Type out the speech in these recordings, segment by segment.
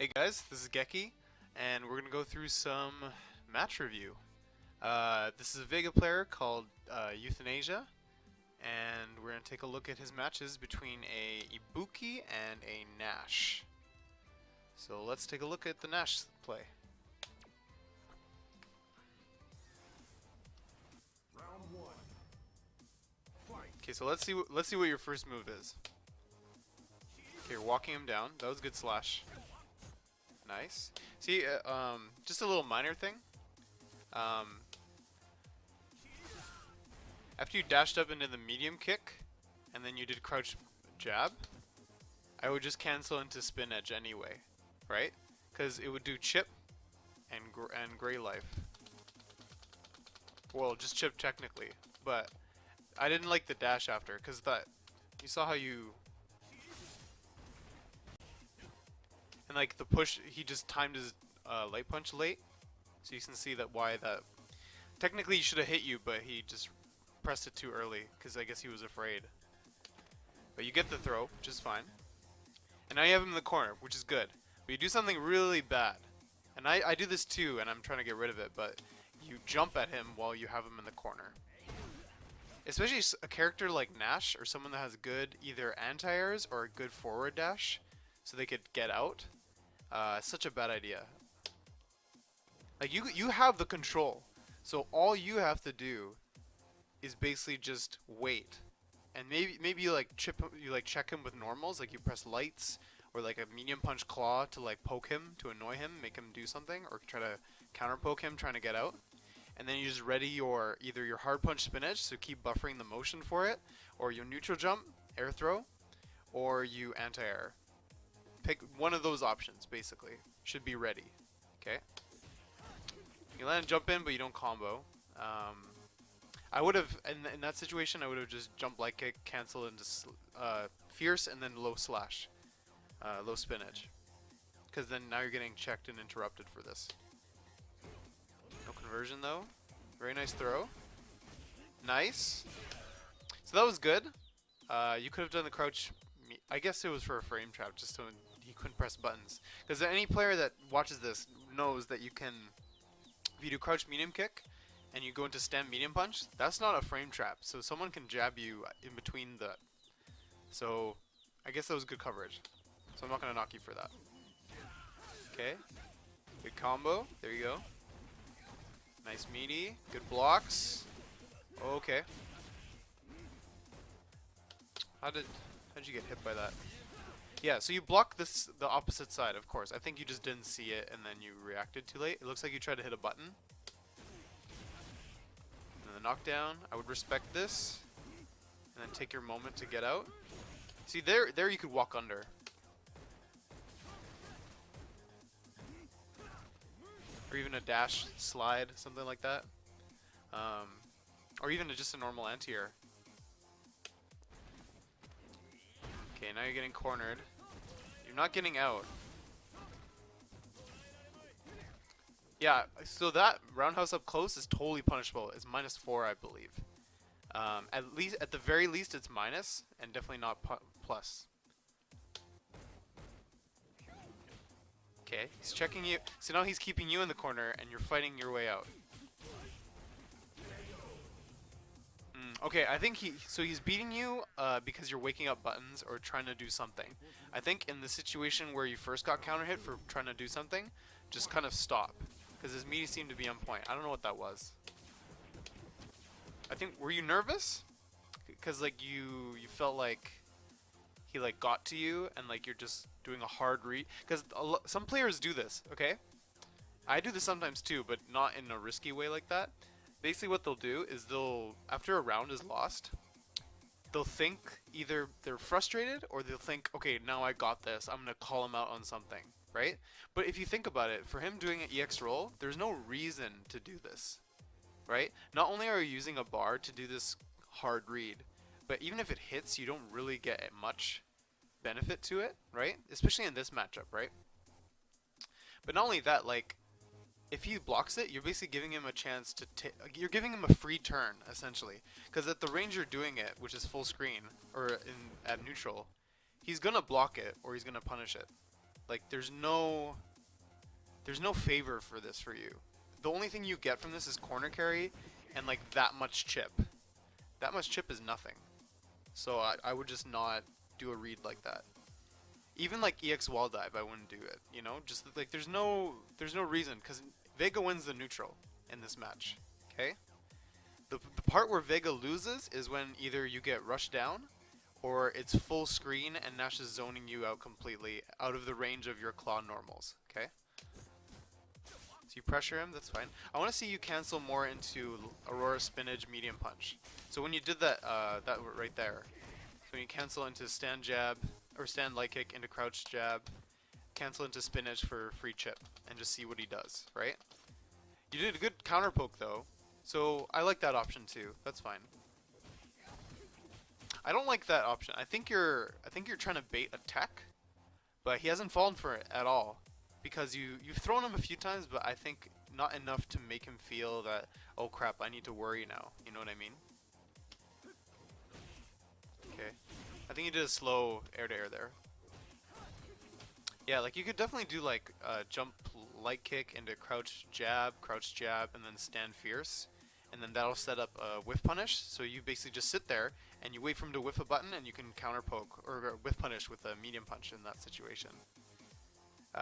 Hey guys, this is Geki, and we're gonna go through some match review. This is a Vega player called Euthanasia, and we're gonna take a look at his matches between a Ibuki and a Nash. So let's take a look at the Nash play. Okay, so let's see what your first move is. Okay, you're walking him down. That was a good slash. Nice. See, just a little minor thing. After you dashed up into the medium kick, and then you did crouch jab, I would just cancel into spin edge anyway, right? Because it would do chip and gray life. Well, just chip technically, but I didn't like the dash after, because that you saw how you and like the push, he just timed his light punch late, so you can see that why that technically he should have hit you, but he just pressed it too early because I guess he was afraid. But you get the throw, which is fine. And now you have him in the corner, which is good. But you do something really bad. And I do this too, and I'm trying to get rid of it, but you jump at him while you have him in the corner. Especially a character like Nash, or someone that has good either anti-airs or a good forward dash, so they could get out. It's such a bad idea. Like you have the control, so all you have to do is basically just wait, and maybe you like check him with normals, like you press lights or like a medium punch claw to like poke him, to annoy him, make him do something, or try to counter poke him trying to get out. And then you just ready your either your hard punch spin edge, so keep buffering the motion for it, or your neutral jump air throw, or you anti-air. Pick one of those options basically. Should be ready. Okay. You land and jump in, but you don't combo. I would have, in that situation, I would have just jump light kick, cancel into fierce, and then low slash, low spin edge. Because then now you're getting checked and interrupted for this. No conversion though. Very nice throw. Nice. So that was good. You could have done the crouch. I guess it was for a frame trap, just so he couldn't press buttons. Because any player that watches this knows that you can, if you do crouch medium kick, and you go into stem medium punch, that's not a frame trap, so someone can jab you in between the. So I guess that was good coverage, so I'm not going to knock you for that. Okay, good combo, there you go. Nice meaty, good blocks. Okay. How did you get hit by that? Yeah, so you block the opposite side, of course. I think you just didn't see it and then you reacted too late. It looks like you tried to hit a button. The knockdown, I would respect this, and then take your moment to get out. See, there you could walk under. Or even a dash slide, something like that. Or even just a normal anti-air. Okay, now you're getting cornered. You're not getting out. Yeah, so that roundhouse up close is totally punishable. It's -4, I believe. At the very least, it's minus, and definitely not plus. Okay, he's checking you. So now he's keeping you in the corner, and you're fighting your way out. Okay, I think he's beating you because you're waking up buttons or trying to do something. I think in the situation where you first got counter hit for trying to do something, just kind of stop. Because his meaty seemed to be on point. I don't know what that was. I think, were you nervous? Because like you felt like he like got to you and like you're just doing a hard read. Because some players do this, okay? I do this sometimes too, but not in a risky way like that. Basically what they'll do is after a round is lost, they'll think either they're frustrated or they'll think, okay, now I got this. I'm going to call him out on something. Right? But if you think about it, for him doing an EX roll, there's no reason to do this, right? Not only are you using a bar to do this hard read, but even if it hits, you don't really get much benefit to it, right? Especially in this matchup, right? But not only that, like, if he blocks it, you're basically giving him a chance to you're giving him a free turn, essentially. Because at the range you're doing it, which is full screen, or at neutral, he's gonna block it, or he's gonna punish it. Like there's no favor for this for you. The only thing you get from this is corner carry and like that much chip. That much chip is nothing. So I would just not do a read like that. Even like EX wall dive, I wouldn't do it. You know, just like there's no reason because Vega wins the neutral in this match. Okay. The part where Vega loses is when either you get rushed down or it's full screen and Nash is zoning you out completely out of the range of your claw normals. Okay. So you pressure him, that's fine. I want to see you cancel more into Aurora Spinach medium punch. So when you did that, that right there. So when you cancel into stand jab or stand light kick into crouch jab, cancel into spinach for free chip, and just see what he does. Right? You did a good counter poke though, so I like that option too. That's fine. I don't like that option. I think you're trying to bait a tech, but he hasn't fallen for it at all. Because you've thrown him a few times, but I think not enough to make him feel that, oh crap, I need to worry now. You know what I mean? Okay. I think he did a slow air to air there. Yeah, like you could definitely do like jump light kick into crouch jab, and then stand fierce. And then that'll set up a whiff punish. So you basically just sit there and you wait for him to whiff a button and you can counter poke or whiff punish with a medium punch in that situation.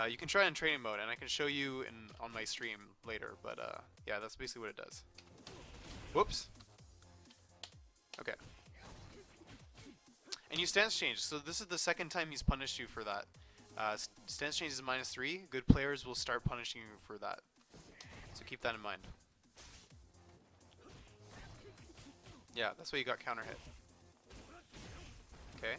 You can try in training mode, and I can show you on my stream later, but yeah, that's basically what it does. Whoops. Okay. And you stance change, so this is the second time he's punished you for that. Stance change is -3. Good players will start punishing you for that. So keep that in mind. Yeah, that's why you got counter hit. Okay.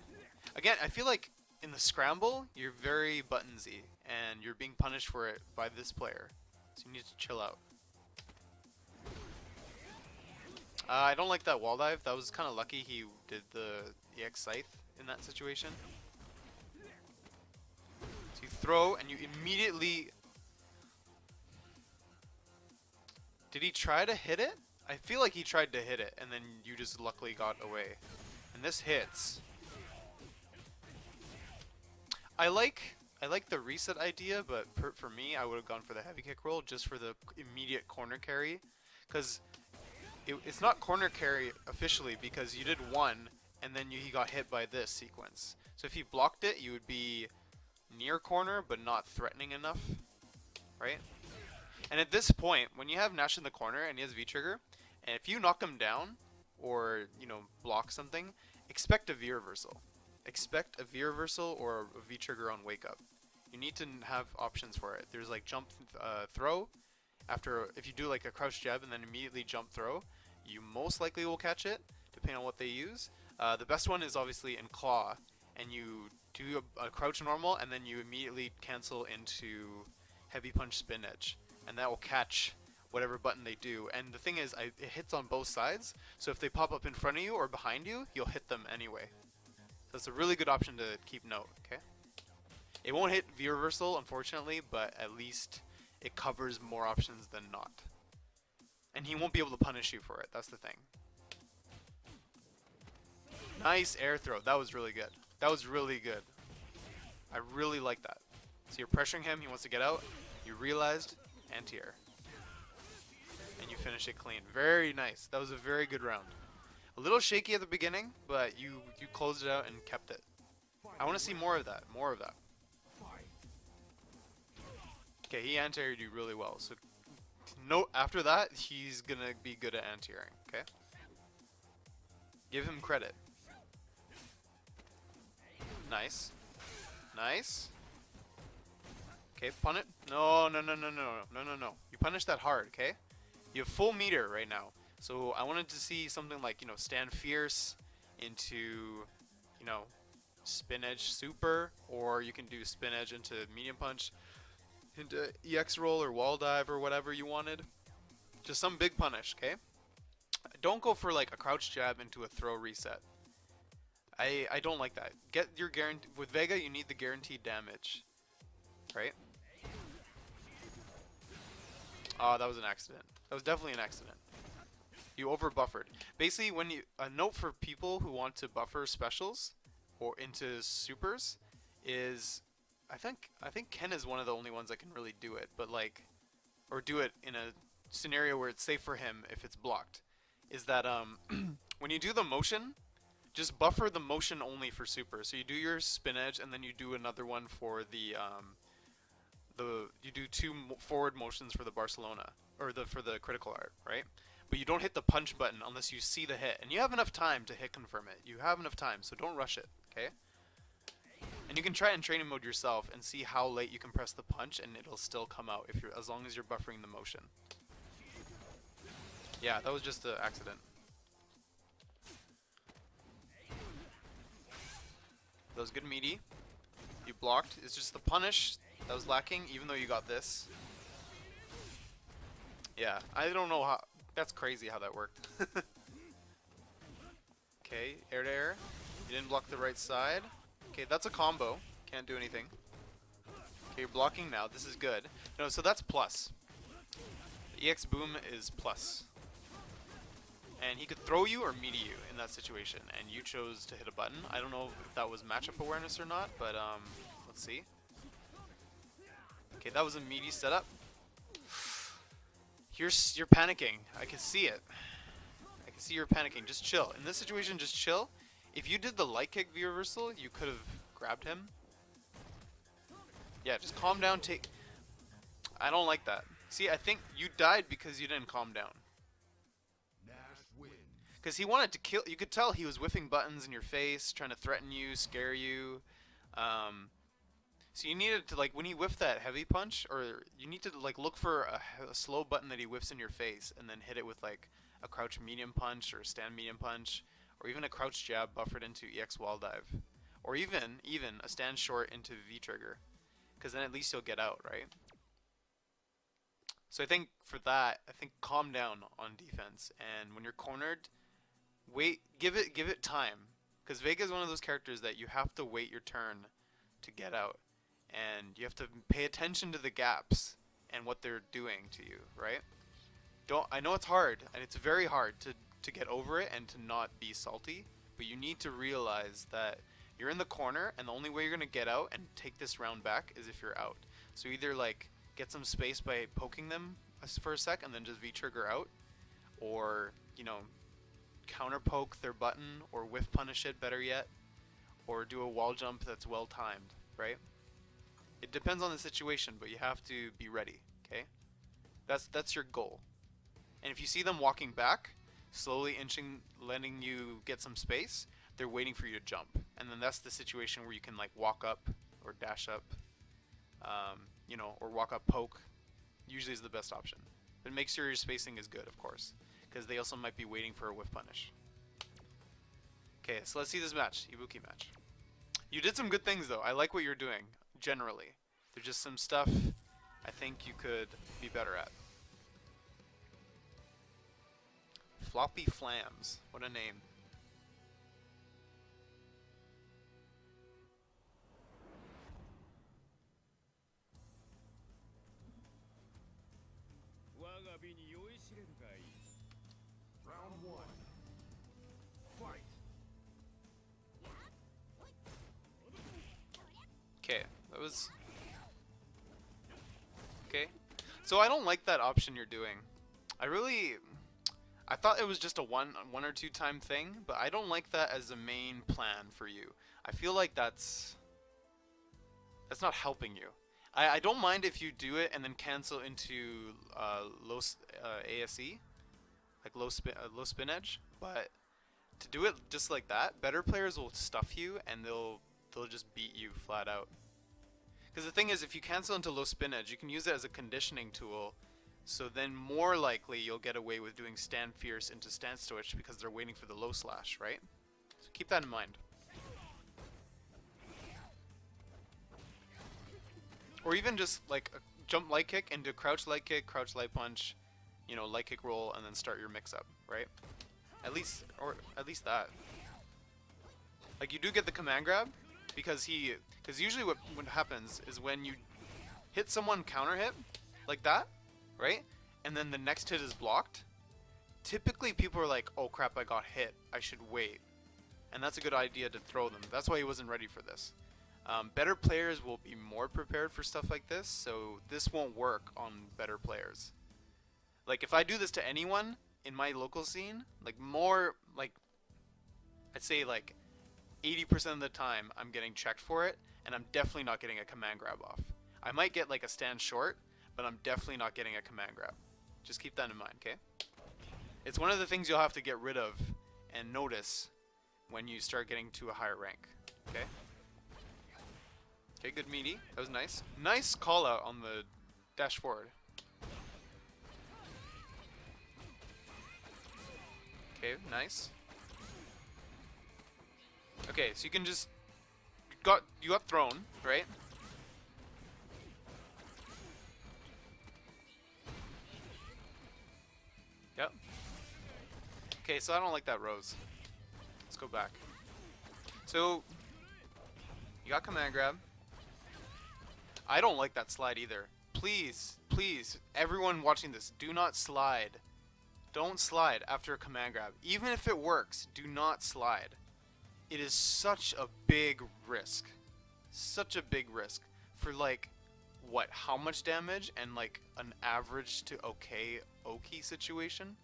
Again, I feel like in the scramble, you're very buttonsy, and you're being punished for it by this player. So you need to chill out. I don't like that wall dive. That was kind of lucky he did the EX Scythe in that situation. So you throw, and you immediately... Did he try to hit it? I feel like he tried to hit it, and then you just luckily got away. And this hits. I like the reset idea, but for me, I would have gone for the heavy kick roll just for the immediate corner carry, because it's not corner carry officially because you did one and then he got hit by this sequence. So if he blocked it, you would be near corner but not threatening enough, right? And at this point, when you have Nash in the corner and he has V-trigger, and if you knock him down or block something, expect a V reversal. Expect a V reversal or a V trigger on wake up. You need to have options for it. There's like jump throw. After if you do like a crouch jab and then immediately jump throw, you most likely will catch it, depending on what they use. The best one is obviously in claw, and you do a crouch normal and then you immediately cancel into heavy punch spin edge, and that will catch whatever button they do. And the thing is, it hits on both sides, so if they pop up in front of you or behind you, you'll hit them anyway. So it's a really good option to keep note, okay? It won't hit V reversal, unfortunately, but at least it covers more options than not. And he won't be able to punish you for it, that's the thing. Nice air throw, that was really good. That was really good. I really like that. So you're pressuring him, he wants to get out, you realized, anti-air. And you finish it clean. Very nice, that was a very good round. A little shaky at the beginning, but you closed it out and kept it. I want to see more of that, more of that. Okay, he anti-aired you really well, so note after that, he's gonna be good at anti-airing, okay? Give him credit. Nice. Nice. Okay, pun it. No. You punish that hard, okay? You have full meter right now. So I wanted to see something like, stand fierce into, spin edge super, or you can do spin edge into medium punch, into EX roll or wall dive or whatever you wanted. Just some big punish, okay? Don't go for like a crouch jab into a throw reset. I don't like that. Get your guarantee with Vega. You need the guaranteed damage, right? Oh, that was an accident. That was definitely an accident. You over buffered. Basically, when a note for people who want to buffer specials or into supers is I think Ken is one of the only ones that can really do it, but like, or do it in a scenario where it's safe for him if it's blocked. Is that when you do the motion, just buffer the motion only for super. So you do your spin edge and then you do another one for the you do two forward motions for the Barcelona or the for the critical art, right? But you don't hit the punch button unless you see the hit, and you have enough time to hit confirm it. You have enough time, so don't rush it, okay? And you can try it in training mode yourself and see how late you can press the punch, and it'll still come out if you're as long as you're buffering the motion. Yeah, that was just an accident. That was good meaty. You blocked. It's just the punish that was lacking, even though you got this. Yeah, I don't know how. That's crazy how that worked. Okay, air to air. You didn't block the right side. Okay, that's a combo. Can't do anything. Okay, you're blocking now. This is good. No, so that's plus. The EX boom is plus. And he could throw you or meaty you in that situation, and you chose to hit a button. I don't know if that was matchup awareness or not, but let's see. Okay, that was a meaty setup. You're panicking. I can see it. I can see you're panicking. Just chill. In this situation, just chill. If you did the light kick V reversal, you could have grabbed him. Yeah, just calm down. I don't like that. See, I think you died because you didn't calm down. Because he wanted to kill. You could tell he was whiffing buttons in your face, trying to threaten you, scare you. So you needed to, like, when he whiffed that heavy punch, or you need to like look for a slow button that he whiffs in your face, and then hit it with like a crouch medium punch or a stand medium punch, or even a crouch jab buffered into EX wall dive, or even a stand short into V trigger, because then at least you'll get out, right? So I think for that, I think calm down on defense, and when you're cornered, wait, give it time, because Vega is one of those characters that you have to wait your turn to get out, and you have to pay attention to the gaps and what they're doing to you, right? I know it's hard, and it's very hard to get over it and to not be salty, but you need to realize that you're in the corner, and the only way you're gonna get out and take this round back is if you're out. So either like get some space by poking them for a sec and then just V trigger out, or counter poke their button, or whiff punish it, better yet, or do a wall jump that's well timed, right? It depends on the situation, but you have to be ready, okay? That's your goal. And if you see them walking back, slowly inching, letting you get some space, they're waiting for you to jump. And then that's the situation where you can like walk up or dash up, or walk up poke, usually is the best option. But make sure your spacing is good, of course, because they also might be waiting for a whiff punish. Okay, so let's see this match, Ibuki match. You did some good things though. I like what you're doing, generally. There's just some stuff I think you could be better at. Floppy Flams, what a name. Round one. Fight. Okay, that was... Okay. So I don't like that option you're doing. I thought it was just a one or two time thing, but I don't like that as a main plan for you. I feel like that's not helping you. I don't mind if you do it and then cancel into low ASE, like low spin edge, but to do it just like that, better players will stuff you and they'll just beat you flat out. Because the thing is, if you cancel into low spin edge, you can use it as a conditioning tool, so then more likely you'll get away with doing stand fierce into stand switch because they're waiting for the low slash, right? So keep that in mind. Or even just like a jump light kick into crouch light light punch, light kick roll, and then start your mix up, right? At least that. Like you do get the command grab, because usually what happens is when you hit someone counter hit like that, right? And then the next hit is blocked. Typically people are like, oh crap, I got hit, I should wait. And that's a good idea to throw them. That's why he wasn't ready for this. Better players will be more prepared for stuff like this, so this won't work on better players. Like, if I do this to anyone in my local scene, like, more, like, I'd say, like, 80% of the time I'm getting checked for it, and I'm definitely not getting a command grab off. I might get, like, a stand short, but I'm definitely not getting a command grab. Just keep that in mind, okay? It's one of the things you'll have to get rid of and notice when you start getting to a higher rank, okay? Okay, good meaty. That was nice. Nice call out on the dash forward. Okay, nice. Okay, so you can just you got thrown, right? Yep. Okay, so I don't like that rose. Let's go back. So you got command grab. I don't like that slide either. Please, please, everyone watching this, do not slide. Don't slide after a command grab. Even if it works, do not slide. It is such a big risk. Such a big risk for, like, what, how much damage and like an average to okay Oki situation.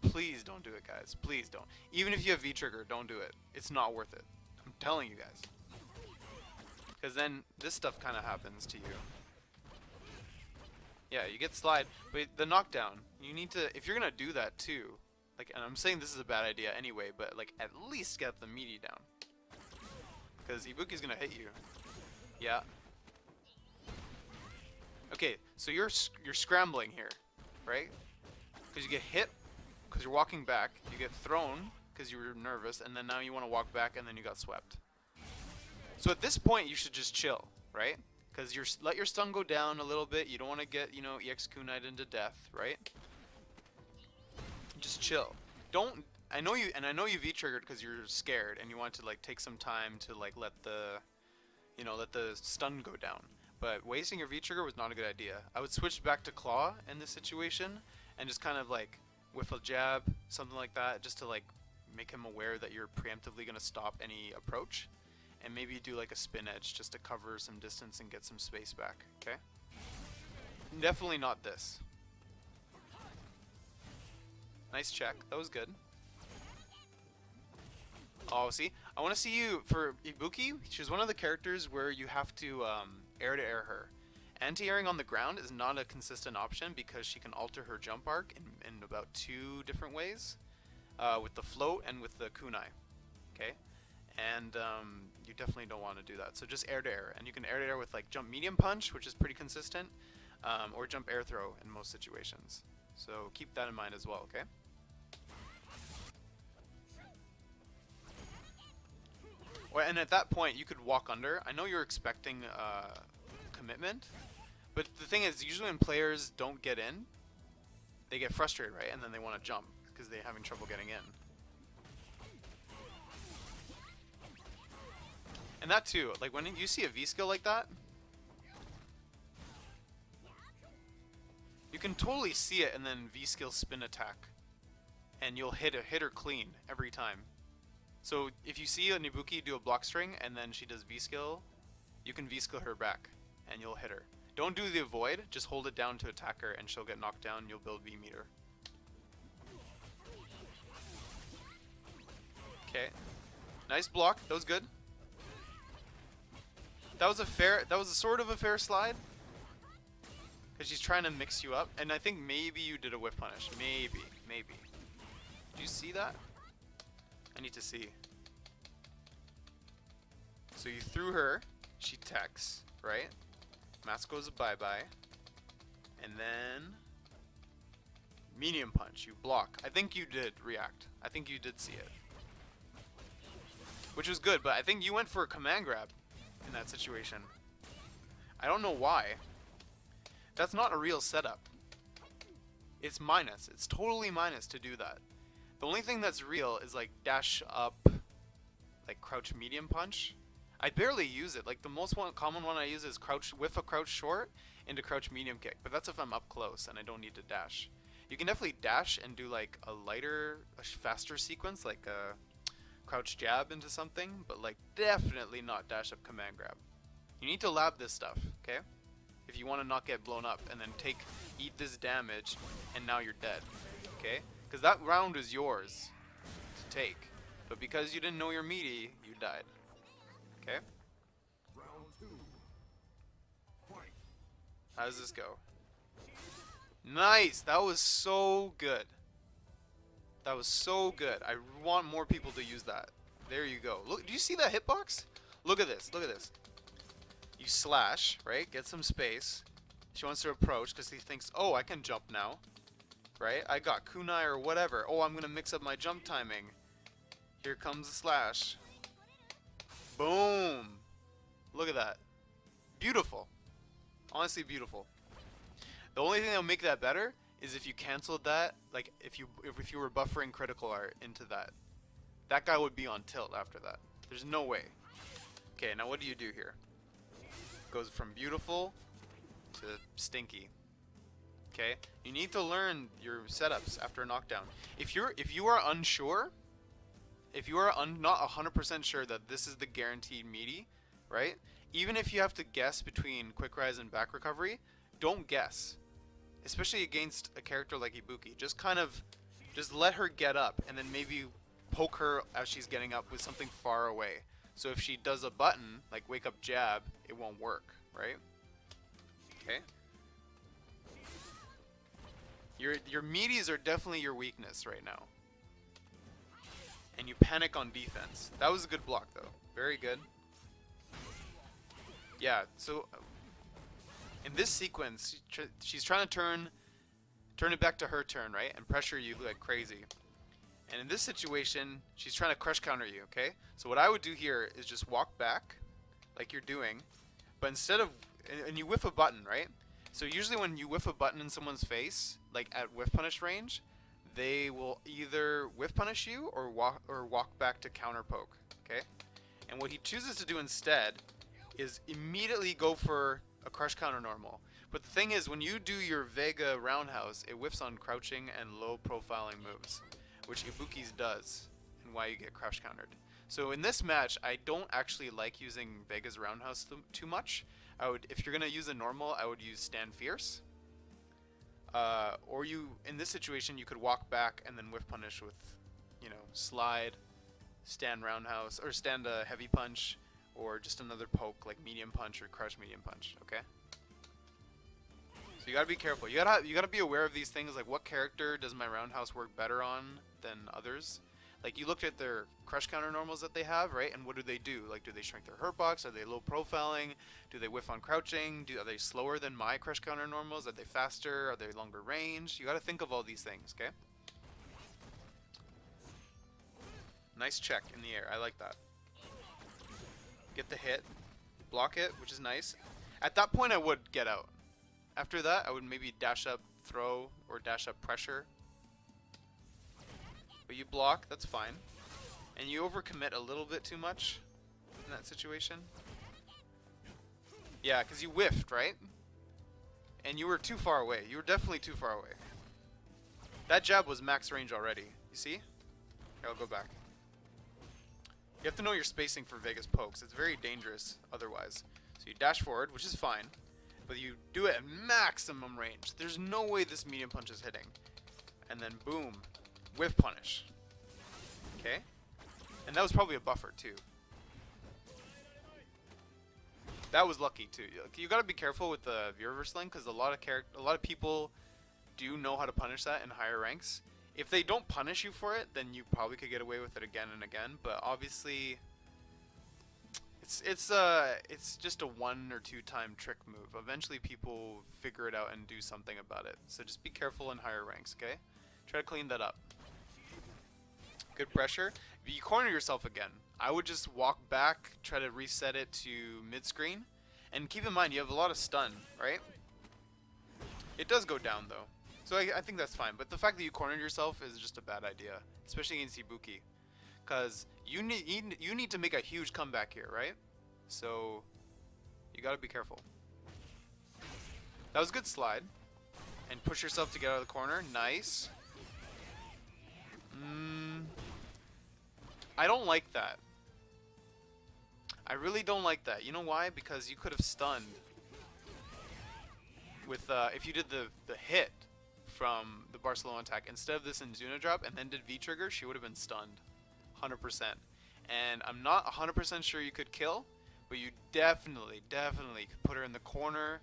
Please don't do it, guys. Please don't. Even if you have V-trigger, don't do it. It's not worth it. I'm telling you guys. Because then this stuff kind of happens to you. Yeah, you get slide, but the knockdown, you need to, if you're going to do that too, like, and I'm saying this is a bad idea anyway, but like at least get the meaty down. Because Ibuki's going to hit you. Yeah. Okay, so you're scrambling here, right? Because you get hit, because you're walking back, you get thrown, because you were nervous, and then now you want to walk back, and then you got swept. So at this point, you should just chill, right? Because let your stun go down a little bit. You don't want to get, you know, EX kunai'd into death, right? Just chill. Don't. I know you V-triggered because you're scared and you want to like take some time to like let the stun go down. But wasting your V-trigger was not a good idea. I would switch back to claw in this situation and just kind of like whiff a jab, something like that, just to like make him aware that you're preemptively gonna stop any approach. And maybe do like a spin edge just to cover some distance and get some space back, okay? Definitely not this. Nice check, that was good. Oh, see? I want to see you, for Ibuki, she's one of the characters where you have to air-to-air her. Anti-airing on the ground is not a consistent option because she can alter her jump arc in about 2 different ways. With the float and with the kunai, okay? And you definitely don't want to do that. So just air to air, and you can air to air with like jump medium punch, which is pretty consistent, or jump air throw in most situations. So keep that in mind as well, okay? Well, and at that point, you could walk under. I know you're expecting commitment, but the thing is, usually when players don't get in, they get frustrated, right? And then they want to jump because they're having trouble getting in. And that too, like when you see a V-skill like that, you can totally see it and then V-skill spin attack. And you'll hit her clean every time. So if you see a Nibuki do a block string and then she does V-skill, you can V-skill her back and you'll hit her. Don't do the avoid, just hold it down to attack her and she'll get knocked down and you'll build V-meter. Okay. Nice block, that was good. That was a sort of a fair slide. Because she's trying to mix you up. And I think maybe you did a whiff punish. Maybe. Did you see that? I need to see. So you threw her. She techs, right? Mask goes a bye-bye. And then medium punch. You block. I think you did react. I think you did see it. Which was good, but I think you went for a command grab in that situation. I don't know why. That's not a real setup. It's minus. It's totally minus to do that. The only thing that's real is like dash up, like crouch medium punch. I barely use it. Like the most common one I use is crouch with a crouch short into crouch medium kick. But that's if I'm up close and I don't need to dash. You can definitely dash and do like a faster sequence, like a crouch jab into something, but like definitely not dash up command grab. You need to lab this stuff, okay? If you want to not get blown up, and then eat this damage, and now you're dead, okay? Because that round is yours to take, but because you didn't know your meaty, you died, okay? Round 2. Fight. How does this go? Nice! That was so good. That was so good. I want more people to use that. There you go. Look, do you see that hitbox? Look at this. Look at this. You slash, right? Get some space. She wants to approach because he thinks, oh, I can jump now. Right? I got kunai or whatever. Oh, I'm going to mix up my jump timing. Here comes the slash. Boom. Look at that. Beautiful. Honestly, beautiful. The only thing that'll make that better is if you canceled that, like if you were buffering critical art into that. That guy would be on tilt after that. There's no way. Okay, now what do you do here? Goes from beautiful to stinky. Okay? You need to learn your setups after a knockdown. If you are unsure, if you are not 100% sure that this is the guaranteed meaty, right? Even if you have to guess between quick rise and back recovery, don't guess. Especially against a character like Ibuki. Just let her get up and then maybe poke her as she's getting up with something far away. So if she does a button, like wake up jab, it won't work, right? Okay? Your meaties are definitely your weakness right now. And you panic on defense. That was a good block though. Very good. Yeah, so in this sequence, she's trying to turn it back to her turn, right? And pressure you like crazy. And in this situation, she's trying to crush counter you, okay? So what I would do here is just walk back, like you're doing, but instead of, and you whiff a button, right? So usually when you whiff a button in someone's face, like at whiff punish range, they will either whiff punish you or walk back to counter poke, okay? And what he chooses to do instead is immediately go for a crush counter normal. But the thing is, when you do your Vega roundhouse, it whiffs on crouching and low profiling moves, which Ibuki's does, and why you get crush countered. So in this match, I don't actually like using Vega's roundhouse too much. If you're gonna use a normal, I would use stand fierce. Or in this situation, you could walk back and then whiff punish with, slide, stand roundhouse, or stand a heavy punch, or just another poke like medium punch or crush medium punch. Okay. So you gotta be careful. You gotta be aware of these things. Like, what character does my roundhouse work better on than others? Like, you looked at their crush counter normals that they have, right? And what do? Like, do they shrink their hurt box? Are they low profiling? Do they whiff on crouching? Are they slower than my crush counter normals? Are they faster? Are they longer range? You gotta think of all these things, okay? Nice check in the air. I like that. Get the hit. Block it, which is nice. At that point, I would get out. After that, I would maybe dash up throw or dash up pressure. But you block, that's fine. And you overcommit a little bit too much in that situation. Yeah, because you whiffed, right? And you were too far away. You were definitely too far away. That jab was max range already. You see? Here, I'll go back. You have to know your spacing for Vega's pokes. It's very dangerous otherwise. So you dash forward, which is fine. But you do it at maximum range. There's no way this medium punch is hitting. And then boom. Whiff punish. Okay? And that was probably a buffer too. That was lucky too. You gotta be careful with the V-reverse link because a lot of people do know how to punish that in higher ranks. If they don't punish you for it, then you probably could get away with it again and again. But obviously, it's just a 1 or 2 time trick move. Eventually, people figure it out and do something about it. So just be careful in higher ranks, okay? Try to clean that up. Good pressure. If you corner yourself again, I would just walk back, try to reset it to mid-screen. And keep in mind, you have a lot of stun, right? It does go down, though. So I think that's fine. But the fact that you cornered yourself is just a bad idea, especially against Ibuki. Because you need to make a huge comeback here, right? So you got to be careful. That was a good slide. And push yourself to get out of the corner. Nice. I don't like that. I really don't like that. You know why? Because you could have stunned with if you did the hit from the Barcelona attack instead of this Inzuna drop and then did V trigger, she would have been stunned, 100%. And I'm not 100% sure you could kill, but you definitely could put her in the corner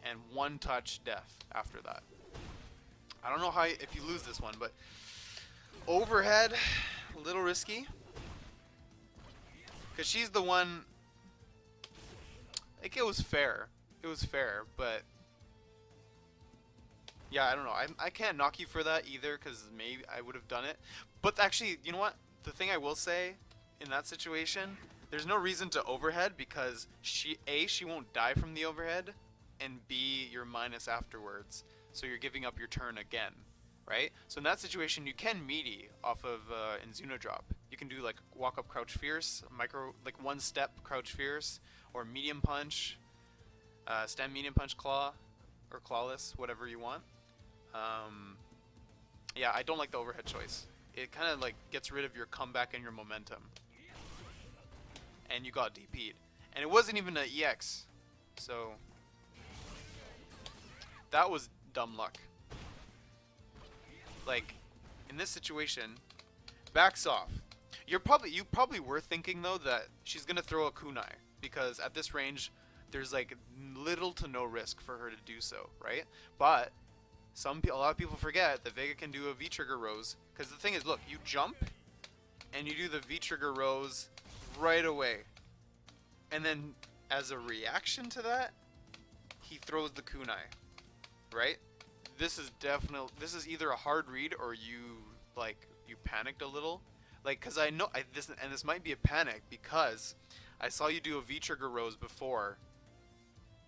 and one touch death after that. I don't know how if you lose this one, but overhead, a little risky. Because she's the one, like it was fair. It was fair, but yeah, I don't know. I can't knock you for that either because maybe I would have done it. But actually, you know what? The thing I will say in that situation, there's no reason to overhead because she won't die from the overhead, and B, you're minus afterwards. So you're giving up your turn again, right? So in that situation, you can meaty off of Inzuna drop. You can do like walk up crouch fierce, like one step crouch fierce, or medium punch, stand medium punch claw, or clawless, whatever you want. Yeah, I don't like the overhead choice. It kind of like gets rid of your comeback and your momentum. And you got DP'd. And it wasn't even an EX. So that was dumb luck. Like, in this situation, backs off. You probably were thinking though that she's gonna throw a kunai because at this range there's like little to no risk for her to do so, right? But a lot of people forget that Vega can do a V trigger rose because the thing is, look, you jump and you do the V trigger rose right away, and then as a reaction to that, he throws the kunai, right? This is either a hard read or you panicked a little. Like, cause I know this might be a panic because I saw you do a V trigger rose before,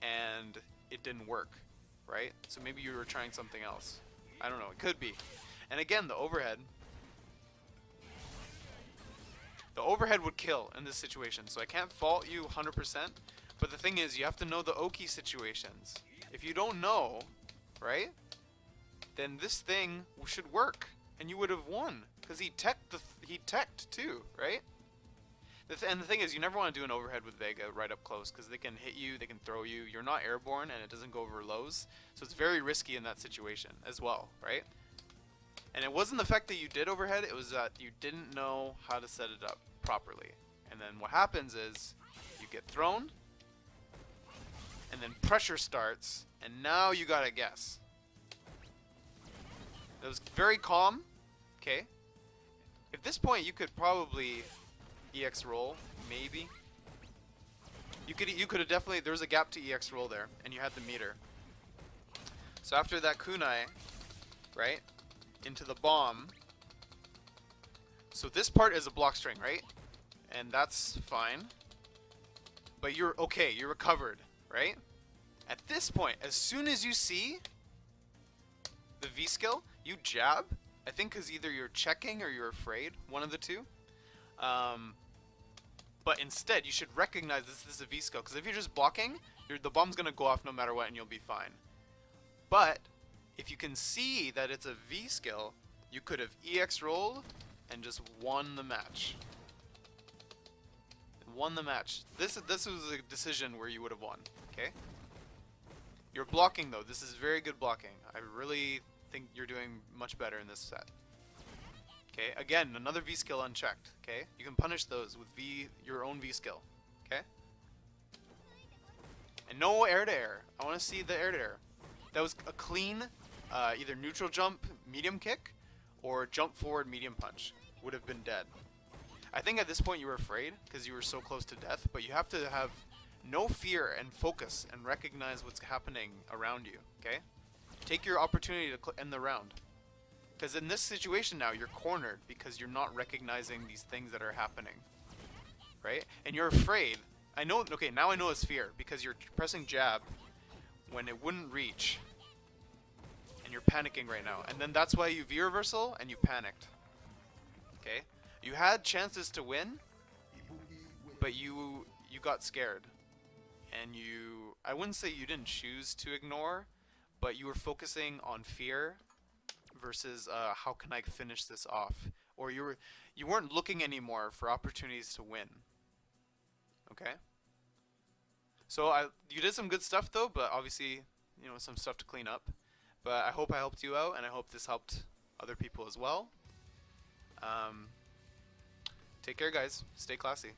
and it didn't work, right? So maybe you were trying something else. I don't know. It could be. And again, the overhead would kill in this situation. So I can't fault you 100%. But the thing is, you have to know the Oki situations. If you don't know, right? Then this thing should work, and you would have won. Because he teched too, right? And the thing is, you never want to do an overhead with Vega right up close, because they can hit you, they can throw you. You're not airborne, and it doesn't go over lows. So it's very risky in that situation as well, right? And it wasn't the fact that you did overhead, it was that you didn't know how to set it up properly. And then what happens is, you get thrown, and then pressure starts, and now you gotta guess. It was very calm, okay? At this point, you could probably EX roll, maybe. You could have definitely, there was a gap to EX roll there, and you had the meter. So after that kunai, right, into the bomb. So this part is a block string, right? And that's fine. But you're okay, you're recovered, right? At this point, as soon as you see the V skill, you jab. I think because either you're checking or you're afraid, one of the two. But instead, you should recognize this is a V skill, because if you're just blocking, the bomb's going to go off no matter what and you'll be fine. But if you can see that it's a V skill, you could have EX rolled and just won the match. Won the match. This was a decision where you would have won, okay? You're blocking though. This is very good blocking. I really think you're doing much better in this set. Okay, again, another V skill unchecked, okay? You can punish those with your own V skill, okay? And no air to air. I want to see the air to air. That was a clean, either neutral jump, medium kick, or jump forward, medium punch. Would have been dead. I think at this point you were afraid because you were so close to death, but you have to have no fear and focus and recognize what's happening around you, okay? Take your opportunity to end the round. Because in this situation now, you're cornered because you're not recognizing these things that are happening, right? And you're afraid. I know, okay, now I know it's fear because you're pressing jab when it wouldn't reach. And you're panicking right now. And then that's why you V reversal and you panicked, okay? You had chances to win, but you got scared. And I wouldn't say you didn't choose to ignore, but you were focusing on fear versus how can I finish this off, or you weren't looking anymore for opportunities to win. Okay. So you did some good stuff though, but obviously, you know, some stuff to clean up. But I hope I helped you out, and I hope this helped other people as well. Um, Take care, guys. Stay classy.